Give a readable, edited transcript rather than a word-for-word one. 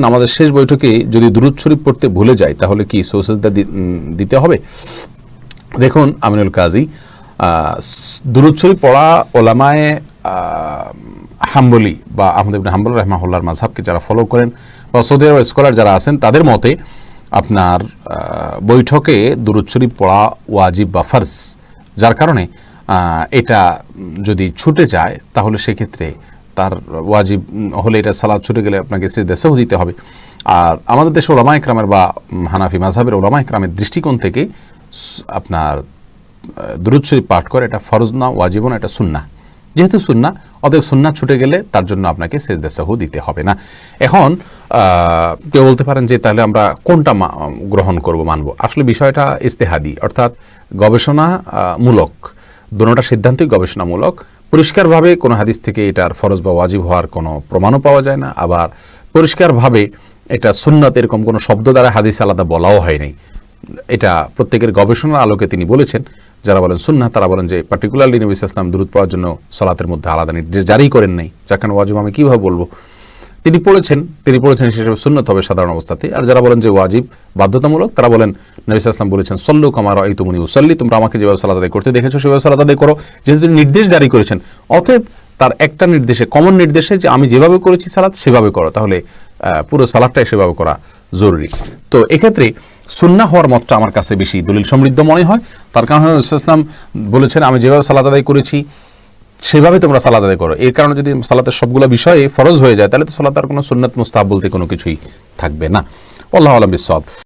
আমাদের শেষ বৈঠকে যদি দুরূদ শরীফ পড়তে ভুলে যায় তাহলে কি সুজদা দিতে হবে? দেখুন আমিনুল কাজী, দুরূদ শরীফ পড়া ওলামায়ে হাম্বলি বা আহমদ ইবনে হাম্বল রাহিমাহুল্লাহর মাযহাবকে যারা ফলো করেন বা সৌদি আরবের স্কলার যারা আছেন তাদের মতে আপনার বৈঠকে দুরূদ শরীফ পড়া ওয়াজিব বা ফরজ, যার কারণে এটা যদি ছুটে যায় তাহলে সেক্ষেত্রে তার ওয়াজিব হলে এটা সালাত ছুটে গেলে আপনাকে সিজদা সাহু দিতে হবে। আর আমাদের দেশে ওলামা ইকরামের বা হানাফি মাযহাবের ওলামা ইকরামের দৃষ্টিকোণ থেকে আপনার দুরূদ শরীফ পাঠ করে এটা ফরজ না, ওয়াজিব না, এটা সুন্নাহ। যেহেতু সুন্নাহ, অতএব সুন্নাহ ছুটে গেলে তার জন্য আপনাকে সিজদা সাহু দিতে হবে না। এখন কেউ বলতে পারেন যে তাহলে আমরা কোনটা গ্রহণ করব, মানব? আসলে বিষয়টা ইজতিহাদি, অর্থাৎ গবেষণামূলক। দুটোটা সিদ্ধান্তই গবেষণামূলক। পরিষ্কারভাবে কোনো হাদিস থেকে এটার ফরজ বা ওয়াজিব হওয়ার কোনো প্রমাণও পাওয়া যায় না, আবার পরিষ্কারভাবে এটা সুন্নাত এরকম কোনো শব্দ দ্বারা হাদিস আলাদা বলাও হয়নি। এটা প্রত্যেকের গবেষণার আলোকে তিনি বলেছেন। যারা বলেন সুন্নাহ তারা বলেন যে পার্টিকুলারলি নবী সাল্লাল্লাহু আলাইহি ওয়াসাল্লাম দুরূদ পড়ার জন্য সালাতের মধ্যে আলাদা নির্দেশ জারি করেন নাই, যার কারণে ওয়াজিব আমি কীভাবে বলবো? তিনি পড়েছেন সেসব সুন্নাত হবে সাধারণ অবস্থাতে। আর যারা বলেন যে ওয়াজিব বাধ্যতামূলক, তারা বলেন নবী সাল্লাল্লাহু আলাইহি ওয়াসাল্লাম বলেছেন সল্লু কামা রাআইতুমুনি উসাল্লি, তোমরা আমাকে যেভাবে সালাত আদায় করতে দেখেছো সেভাবে সালাত আদায় করো। যেহেতু তিনি নির্দেশ জারি করেছেন, অতএব তার একটা নির্দেশে, কমন নির্দেশে যে আমি যেভাবে করেছি সালাত সেভাবে করো, তাহলে পুরো সালাতটাই সেভাবে করা জরুরি। তো এক্ষেত্রে সুন্নাহ হওয়ার মতটা আমার কাছে বেশি দলিল সমৃদ্ধ মনে হয়। তার কারণ নবী সাল্লাল্লাহু আলাইহি ওয়াসাল্লাম বলেছেন আমি যেভাবে সালাত আদায় করেছি সেভাবে তোমরা সালাত আদায় করো। এর কারণে যদি সালাতের সবগুলো বিষয়ে ফরজ হয়ে যায় তাহলে তো সালাত আর কোনো সুন্নাত মুস্তাহাব বলতে কোনো কিছুই থাকবে না। আল্লাহু আ'লাম বিস-সাওয়াব।